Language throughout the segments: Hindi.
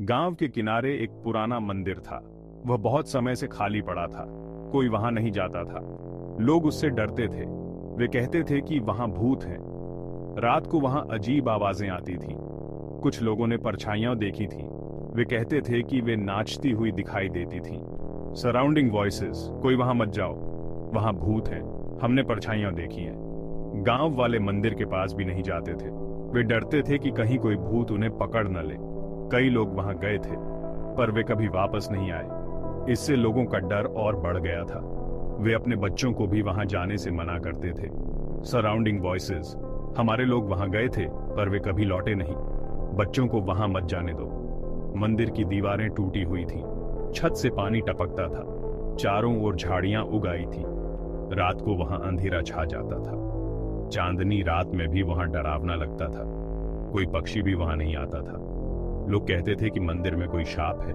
गांव के किनारे एक पुराना मंदिर था। वह बहुत समय से खाली पड़ा था। कोई वहां नहीं जाता था। लोग उससे डरते थे। वे कहते थे कि वहां भूत हैं। रात को वहां अजीब आवाजें आती थीं। कुछ लोगों ने परछाइयां देखी थीं। वे कहते थे कि वे नाचती हुई दिखाई देती थीं। सराउंडिंग वॉइसेस, कोई वहां मत जाओ, वहां भूत हैं, हमने परछाइयां देखी हैं। गांव वाले मंदिर के पास भी नहीं जाते थे। वे डरते थे कि कहीं कोई भूत उन्हें पकड़ न ले। कई लोग वहां गए थे, पर वे कभी वापस नहीं आए। इससे लोगों का डर और बढ़ गया था। वे अपने बच्चों को भी वहां जाने से मना करते थे। सराउंडिंग वॉइसेस, हमारे लोग वहां गए थे, पर वे कभी लौटे नहीं। बच्चों को वहां मत जाने दो। मंदिर की दीवारें टूटी हुई थीं। छत से पानी टपकता था। चारों ओर झाड़ियां उग आई थीं। रात को वहां अंधेरा छा जाता था। चांदनी रात में भी वहां डरावना लगता था। कोई पक्षी भी वहां नहीं आता था। लोग कहते थे कि मंदिर में कोई सांप है।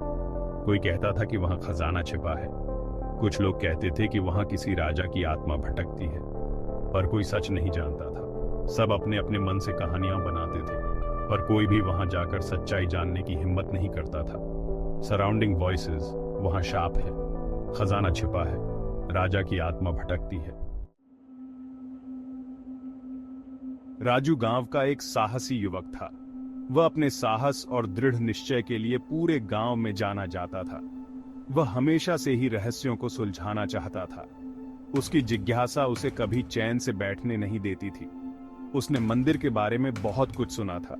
कोई कहता था कि वहां खजाना छिपा है। कुछ लोग कहते थे कि वहां किसी राजा की आत्मा भटकती है, पर कोई सच नहीं जानता था। सब अपने अपने मन से कहानियां बनाते थे, पर कोई भी वहां जाकर सच्चाई जानने की हिम्मत नहीं करता था। सराउंडिंग वॉइसेस, वहां सांप है, खजाना छिपा है, राजा की आत्मा भटकती है। राजू गांव का एक साहसी युवक था। वह अपने साहस और दृढ़ निश्चय के लिए पूरे गांव में जाना जाता था। वह हमेशा से ही रहस्यों को सुलझाना चाहता था। उसकी जिज्ञासा उसे कभी चैन से बैठने नहीं देती थी। उसने मंदिर के बारे में बहुत कुछ सुना था।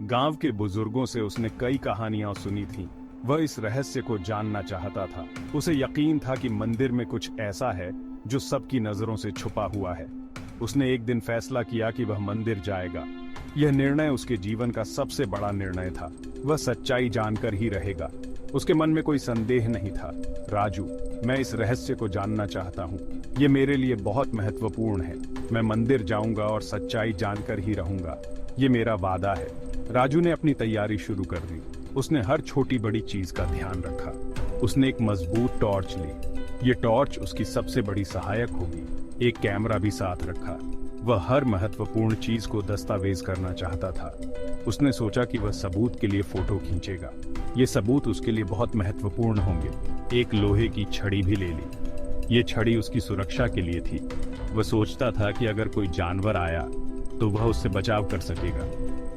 गांव के बुजुर्गों से उसने कई कहानियां सुनी थीं। वह इस रहस्य को जानना चाहता था। उसे यकीन था कि मंदिर में कुछ ऐसा है जो सबकी नजरों से छुपा हुआ है। उसने एक दिन फैसला किया कि वह मंदिर जाएगा। यह निर्णय उसके जीवन का सबसे बड़ा निर्णय था। वह सच्चाई जानकर ही रहेगा। उसके मन में कोई संदेह नहीं था। राजू, मैं इस रहस्य को जानना चाहता हूँ। ये मेरे लिए बहुत महत्वपूर्ण है। मैं मंदिर जाऊंगा और सच्चाई जानकर ही रहूंगा। ये मेरा वादा है। राजू ने अपनी तैयारी शुरू कर दी। उसने हर छोटी बड़ी चीज का ध्यान रखा। उसने एक मजबूत टॉर्च ली। ये टॉर्च उसकी सबसे बड़ी सहायक होगी। एक कैमरा भी साथ रखा। वह हर महत्वपूर्ण चीज को दस्तावेज करना चाहता था। उसने सोचा कि वह सबूत के लिए फोटो खींचेगा। ये सबूत उसके लिए बहुत महत्वपूर्ण होंगे। एक लोहे की छड़ी भी ले ली। ये छड़ी उसकी सुरक्षा के लिए थी। वह सोचता था कि अगर कोई जानवर आया तो वह उससे बचाव कर सकेगा।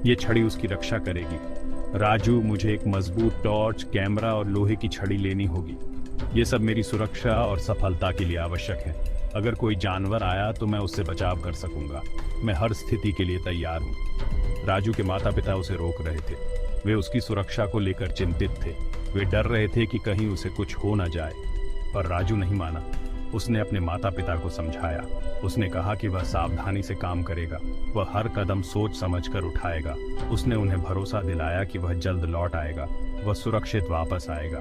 ये छड़ी उसकी रक्षा करेगी। राजू, मुझे एक मजबूत टॉर्च, कैमरा और लोहे की छड़ी लेनी होगी। ये सब मेरी सुरक्षा और सफलता के लिए आवश्यक है। अगर कोई जानवर आया तो मैं उससे बचाव कर सकूंगा। मैं हर स्थिति के लिए तैयार हूँ। राजू के माता पिता उसे रोक रहे थे। वे उसकी सुरक्षा को लेकर चिंतित थे। वे डर रहे थे कि कहीं उसे कुछ हो न जाए, पर राजू नहीं माना। उसने अपने माता पिता को समझाया। उसने कहा कि वह सावधानी से काम करेगा। वह हर कदम सोच समझकर उठाएगा। उसने उन्हें भरोसा दिलाया कि वह जल्द लौट आएगा। वह सुरक्षित वापस आएगा।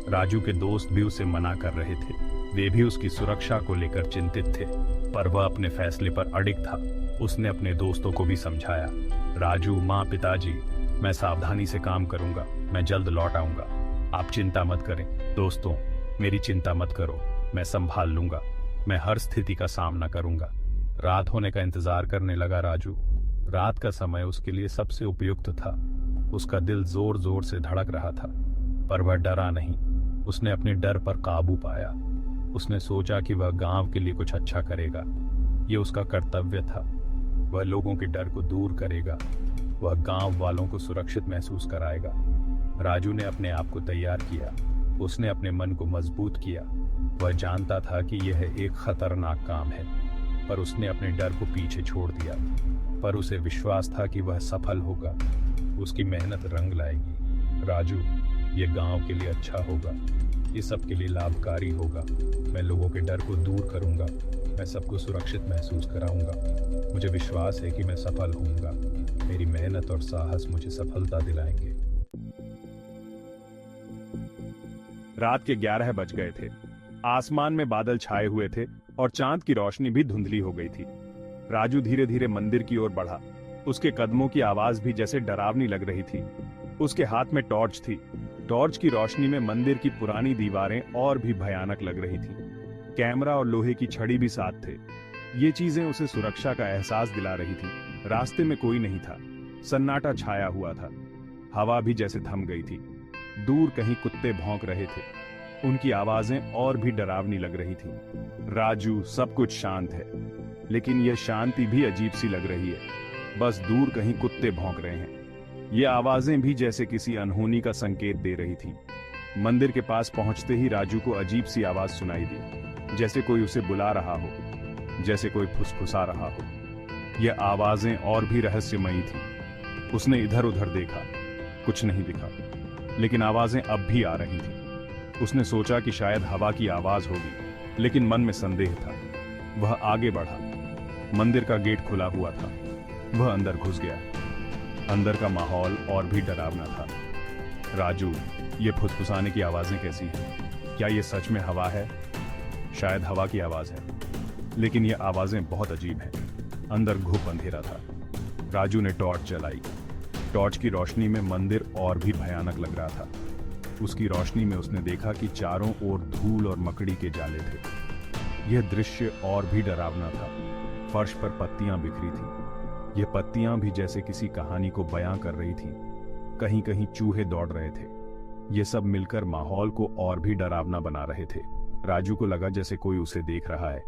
राजू के दोस्त भी उसे मना कर रहे थे। वे भी उसकी सुरक्षा को लेकर चिंतित थे, पर वह अपने फैसले पर अडिग था। उसने अपने दोस्तों को भी समझाया। राजू, माँ, पिताजी, मैं सावधानी से काम करूंगा। मैं जल्द लौट आऊंगा। आप चिंता मत करें। दोस्तों, मेरी चिंता मत करो। मैं संभाल लूंगा। मैं हर स्थिति का सामना करूंगा। रात होने का इंतजार करने लगा राजू। रात का समय उसके लिए सबसे उपयुक्त था। उसका दिल जोर जोर से धड़क रहा था, पर वह डरा नहीं। उसने अपने डर पर काबू पाया। उसने सोचा कि वह गांव के लिए कुछ अच्छा करेगा। यह उसका कर्तव्य था। वह लोगों के डर को दूर करेगा। वह गांव वालों को सुरक्षित महसूस कराएगा। राजू ने अपने आप को तैयार किया। उसने अपने मन को मजबूत किया। वह जानता था कि यह एक खतरनाक काम है, पर उसने अपने डर को पीछे छोड़ दिया। पर उसे विश्वास था कि वह सफल होगा। उसकी मेहनत रंग लाएगी। राजू, ये गांव के लिए अच्छा होगा। ये सबके लिए लाभकारी होगा। मैं लोगों के डर को दूर करूंगा। मैं सबको सुरक्षित महसूस कराऊंगा। मुझे विश्वास है कि मैं सफल होऊंगा। मेरी मेहनत और साहस मुझे सफलता दिलाएंगे। रात के 11 बज गए थे। आसमान में बादल छाए हुए थे और चांद की रोशनी भी धुंधली हो गई थी। राजू धीरे धीरे मंदिर की ओर बढ़ा। उसके कदमों की आवाज भी जैसे डरावनी लग रही थी। उसके हाथ में टॉर्च थी। टॉर्च की रोशनी में मंदिर की पुरानी दीवारें और भी भयानक लग रही थीं। कैमरा और लोहे की छड़ी भी साथ थे। ये चीजें उसे सुरक्षा का एहसास दिला रही थी। रास्ते में कोई नहीं था। सन्नाटा छाया हुआ था। हवा भी जैसे थम गई थी। दूर कहीं कुत्ते भौंक रहे थे। उनकी आवाजें और भी डरावनी लग रही थीं। राजू, सब कुछ शांत है, लेकिन यह शांति भी अजीब सी लग रही है। बस दूर कहीं कुत्ते भौंक रहे हैं। ये आवाजें भी जैसे किसी अनहोनी का संकेत दे रही थीं। मंदिर के पास पहुंचते ही राजू को अजीब सी आवाज सुनाई दी, जैसे कोई उसे बुला रहा हो, जैसे कोई फुसफुसा रहा हो। यह आवाजें और भी रहस्यमयी थीं। उसने इधर उधर देखा, कुछ नहीं दिखा, लेकिन आवाजें अब भी आ रही थीं। उसने सोचा कि शायद हवा की आवाज होगी, लेकिन मन में संदेह था। वह आगे बढ़ा। मंदिर का गेट खुला हुआ था। वह अंदर घुस गया। अंदर का माहौल और भी डरावना था। राजू, ये फुसफुसाने की आवाजें कैसी हैं? क्या ये सच में हवा है? शायद हवा की आवाज है, लेकिन ये आवाजें बहुत अजीब हैं। अंदर घुप अंधेरा था। राजू ने टॉर्च जलाई। टॉर्च की रोशनी में मंदिर और भी भयानक लग रहा था। उसकी रोशनी में उसने देखा कि चारों ओर धूल और मकड़ी के जाले थे। यह दृश्य और भी डरावना था। फर्श पर पत्तियां बिखरी थीं। ये पत्तियां भी जैसे किसी कहानी को बयां कर रही थीं। कहीं कहीं चूहे दौड़ रहे थे। ये सब मिलकर माहौल को और भी डरावना बना रहे थे। राजू को लगा जैसे कोई उसे देख रहा है।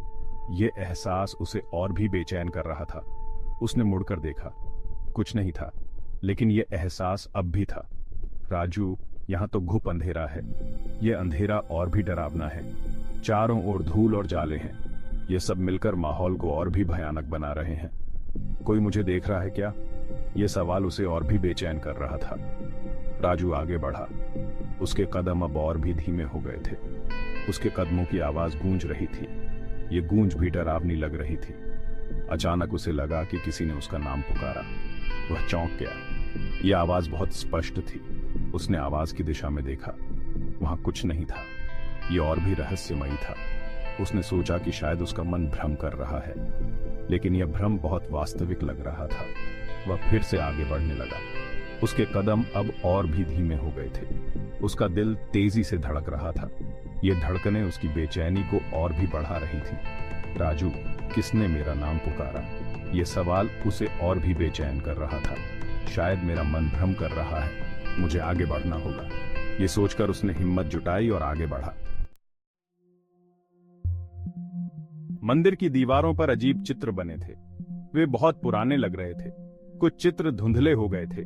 ये एहसास उसे और भी बेचैन कर रहा था। उसने मुड़कर देखा, कुछ नहीं था, लेकिन ये एहसास अब भी था। राजू, यहाँ तो घुप अंधेरा है। ये अंधेरा और भी डरावना है। चारों ओर धूल और जाले हैं। ये सब मिलकर माहौल को और भी भयानक बना रहे हैं। कोई मुझे देख रहा है क्या? ये सवाल उसे और भी बेचैन कर रहा था। राजू आगे बढ़ा। उसके कदम अब और भी धीमे हो गए थे। उसके कदमों की आवाज गूंज रही थी। ये गूंज भी डरावनी लग रही थी। अचानक उसे लगा कि किसी ने उसका नाम पुकारा। वह चौंक गया। यह आवाज बहुत स्पष्ट थी। उसने आवाज की दिशा में देखा। वहां कुछ नहीं था। यह और भी रहस्यमयी था। उसने सोचा कि शायद उसका मन भ्रम कर रहा है, लेकिन यह भ्रम बहुत वास्तविक लग रहा था। वह फिर से आगे बढ़ने लगा। उसके कदम अब और भी धीमे हो गए थे। उसका दिल तेजी से धड़क रहा था। ये धड़कनें उसकी बेचैनी को और भी बढ़ा रही थी। राजू, किसने मेरा नाम पुकारा? ये सवाल उसे और भी बेचैन कर रहा था। शायद मेरा मन भ्रम कर रहा है। मुझे आगे बढ़ना होगा। ये सोचकर उसने हिम्मत जुटाई और आगे बढ़ा। मंदिर की दीवारों पर अजीब चित्र बने थे। वे बहुत पुराने लग रहे थे। कुछ चित्र धुंधले हो गए थे।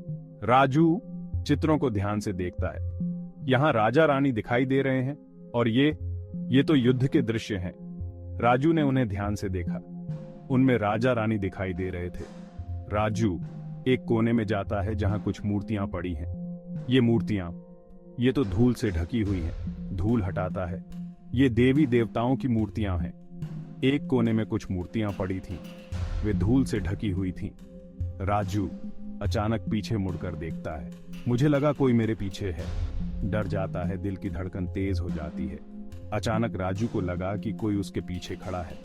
राजू चित्रों को ध्यान से देखता है। यहाँ राजा रानी दिखाई दे रहे हैं, और ये तो युद्ध के दृश्य हैं। राजू ने उन्हें ध्यान से देखा। उनमें राजा रानी दिखाई दे रहे थे। राजू एक कोने में जाता है जहां कुछ मूर्तियां पड़ी हैं। ये मूर्तियां, ये तो धूल से ढकी हुई हैं। धूल हटाता है। ये देवी देवताओं की मूर्तियां हैं। एक कोने में कुछ मूर्तियां पड़ी थीं। वे धूल से ढकी हुई थीं। राजू अचानक पीछे मुड़कर देखता है। मुझे लगा कोई मेरे पीछे है। डर जाता है। दिल की धड़कन तेज हो जाती है। अचानक राजू को लगा कि कोई उसके पीछे खड़ा है।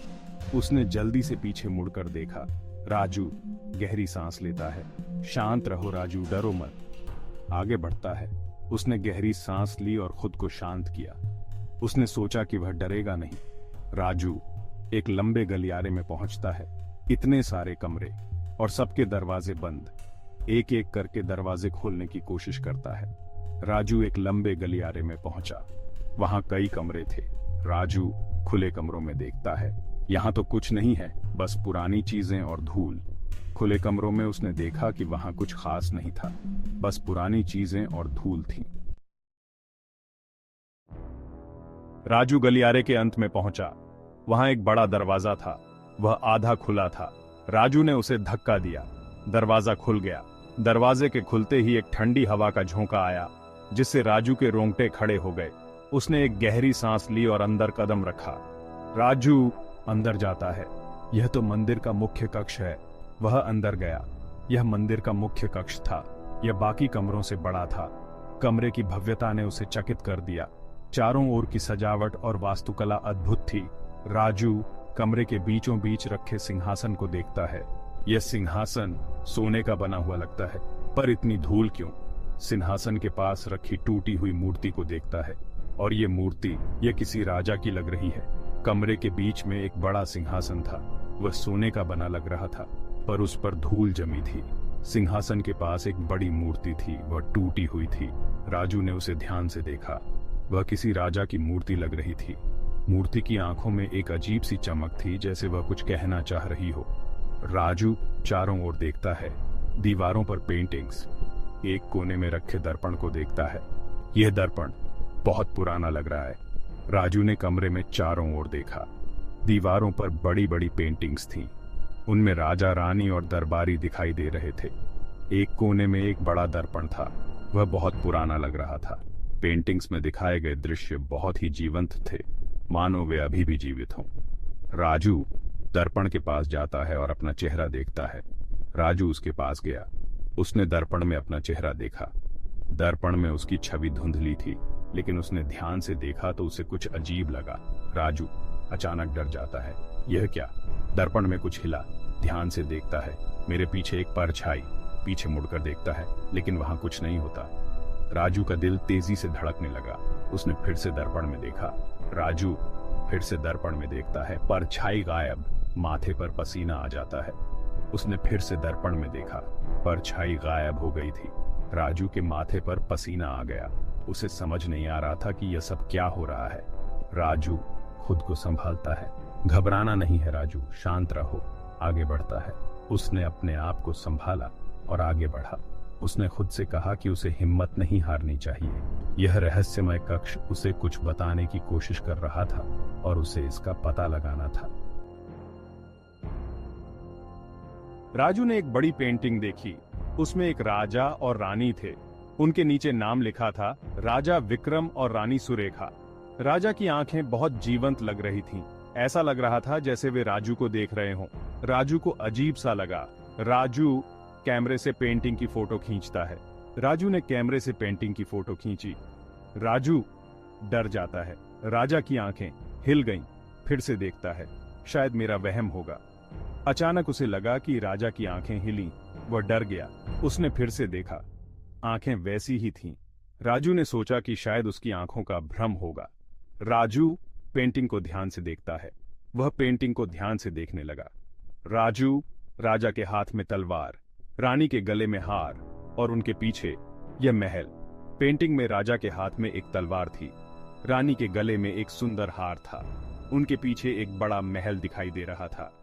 उसने जल्दी से पीछे मुड़कर देखा। राजू गहरी सांस लेता है। शांत रहो राजू, डरो मत। आगे बढ़ता है। उसने गहरी सांस ली और खुद को शांत किया। उसने सोचा कि वह डरेगा नहीं। राजू एक लंबे गलियारे में पहुंचता है। इतने सारे कमरे और सबके दरवाजे बंद। एक एक करके दरवाजे खोलने की कोशिश करता है। राजू एक लंबे गलियारे में पहुंचा। वहां कई कमरे थे। राजू खुले कमरों में देखता है। यहां तो कुछ नहीं है, बस पुरानी चीजें और धूल। खुले कमरों में उसने देखा कि वहां कुछ खास नहीं था, बस पुरानी चीजें और धूल थी। राजू गलियारे के अंत में पहुंचा। वहां एक बड़ा दरवाजा था। वह आधा खुला था। राजू ने उसे धक्का दिया। दरवाजा खुल गया। दरवाजे के खुलते ही एक ठंडी हवा का झोंका आया, जिससे राजू के रोंगटे खड़े हो गए। उसने एक गहरी सांस ली और अंदर कदम रखा। राजू अंदर जाता है। यह तो मंदिर का मुख्य कक्ष है। वह अंदर गया। यह मंदिर का मुख्य कक्ष था। यह बाकी कमरों से बड़ा था। कमरे की भव्यता ने उसे चकित कर दिया। चारों ओर की सजावट और वास्तुकला अद्भुत थी। राजू कमरे के बीचों बीच रखे सिंहासन को देखता है। यह सिंहासन सोने का बना हुआ लगता है, पर इतनी धूल क्यों? सिंहासन के पास रखी टूटी हुई मूर्ति को देखता है, और ये मूर्ति यह किसी राजा की लग रही है। कमरे के बीच में एक बड़ा सिंहासन था। वह सोने का बना लग रहा था, पर उस पर धूल जमी थी। सिंहासन के पास एक बड़ी मूर्ति थी, वह टूटी हुई थी। राजू ने उसे ध्यान से देखा। वह किसी राजा की मूर्ति लग रही थी। मूर्ति की आंखों में एक अजीब सी चमक थी, जैसे वह कुछ कहना चाह रही हो। राजू चारों ओर देखता है। दीवारों पर पेंटिंग्स। एक कोने में रखे दर्पण को देखता है। यह दर्पण बहुत पुराना लग रहा है। राजू ने कमरे में चारों ओर देखा। दीवारों पर बड़ी बड़ी पेंटिंग्स थीं। उनमें राजा, रानी और दरबारी दिखाई दे रहे थे। एक कोने में एक बड़ा दर्पण था। वह बहुत पुराना लग रहा था। पेंटिंग्स में दिखाए गए दृश्य बहुत ही जीवंत थे, मानो वे अभी भी जीवित हों। राजू दर्पण के पास जाता है और अपना चेहरा देखता है। राजू उसके पास गया। उसने दर्पण में अपना चेहरा देखा। दर्पण में उसकी छवि धुंधली थी, लेकिन उसने ध्यान से देखा तो उसे कुछ अजीब लगा। राजू अचानक डर जाता है। यह क्या? दर्पण में कुछ हिला। ध्यान से देखता है। मेरे पीछे एक परछाई। पीछे मुड़कर देखता है, लेकिन वहां कुछ नहीं होता। राजू का दिल तेजी से धड़कने लगा। उसने फिर से दर्पण में देखा। राजू फिर से दर्पण में देखता है। परछाई गायब। माथे पर पसीना आ जाता है। उसने फिर से दर्पण में देखा। परछाई गायब हो गई थी। राजू के माथे पर पसीना आ गया। उसे समझ नहीं आ रहा था कि यह सब क्या हो रहा है। राजू खुद को संभालता है। घबराना नहीं है राजू, शांत रहो। आगे बढ़ता है। उसने अपने आप को संभाला और आगे बढ़ा। उसने खुद से कहा कि उसे हिम्मत नहीं हारनी चाहिए। यह रहस्यमय कक्ष उसे कुछ बताने की कोशिश कर रहा था और उसे इसका पता लगाना था। राजू ने एक बड़ी पेंटिंग देखी। उसमें एक राजा और रानी थे। उनके नीचे नाम लिखा था, राजा विक्रम और रानी सुरेखा। राजा की आंखें बहुत जीवंत लग रही थीं। ऐसा लग रहा था जैसे वे राजू को देख रहे हों। राजू को अजीब सा लगा। राजू कैमरे से पेंटिंग की फोटो खींचता है। राजू ने कैमरे से पेंटिंग की फोटो खींची। राजू डर जाता है। राजा की आंखें हिल गईं। फिर से देखता है। शायद मेरा वहम होगा। अचानक उसे लगा कि राजा की आंखें हिली। वह डर गया। उसने फिर से देखा। आंखें वैसी ही थीं। राजू ने सोचा कि शायद उसकी आंखों का भ्रम होगा। राजू पेंटिंग को ध्यान से देखता है। वह पेंटिंग को ध्यान से देखने लगा। राजू, राजा के हाथ में तलवार, रानी के गले में हार और उनके पीछे यह महल। पेंटिंग में राजा के हाथ में एक तलवार थी। रानी के गले में एक सुंदर हार था। उनके पीछे एक बड़ा महल दिखाई दे रहा था।